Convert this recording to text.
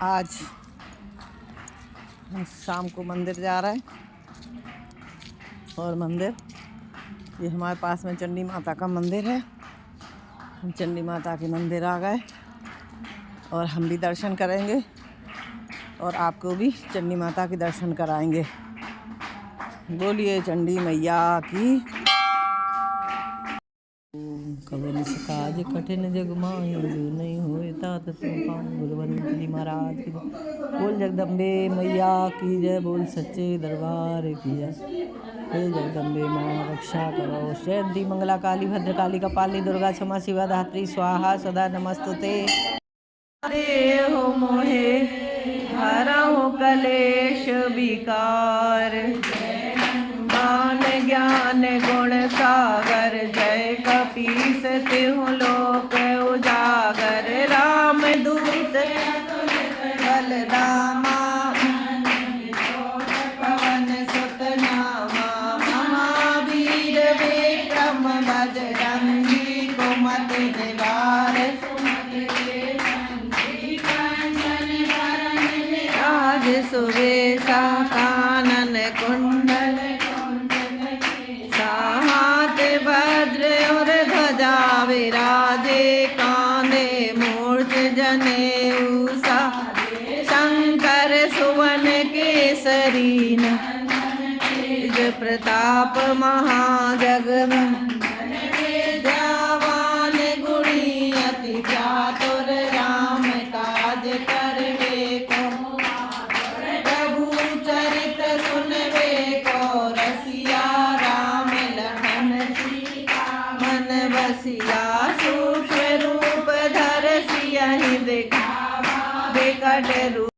आज हम शाम को मंदिर जा रहे हैं और मंदिर ये हमारे पास में चंडी माता का मंदिर है। हम चंडी माता के मंदिर आ गए और हम भी दर्शन करेंगे और आपको भी चंडी माता के दर्शन कराएंगे। बोलिए चंडी मैया की। कवन काज कठिन जग मायो जो नहीं होए तात तुम पाऊं गुरुवंती महाराज की जय। बोल जगदम्बे मैया की जय। बोल सच्चे दरबार की जय। हे जगदम्बे माँ रक्षा करो। जयंती मंगला काली भद्रकाली कपाली दुर्गा क्षमा शिवा धात्री स्वाहा सदा नमस्तुते। हरे हो मोहे हरहु कलेश विकार ज्ञान गुण सागर जय कपीस तिहु लोक उजागर। राम दूत बलरामा पवन सुत नामा महावीर विक्रम बजरंगी कुमति निवार। राज सुवेशा कानन कुंडल भद्र और ध्वजा विराजे कांधे मूर्त जनेऊ शंकर सुवन केसरी तेज प्रताप महाजगवंदन। विद्यावान गुणी अति चातुर राम काज करवे को प्रभु चरित सुनवे को रसिया राम लखन मन बसिया सूक्ष्म रूप धर सियहि दिखावा बिकट रूप।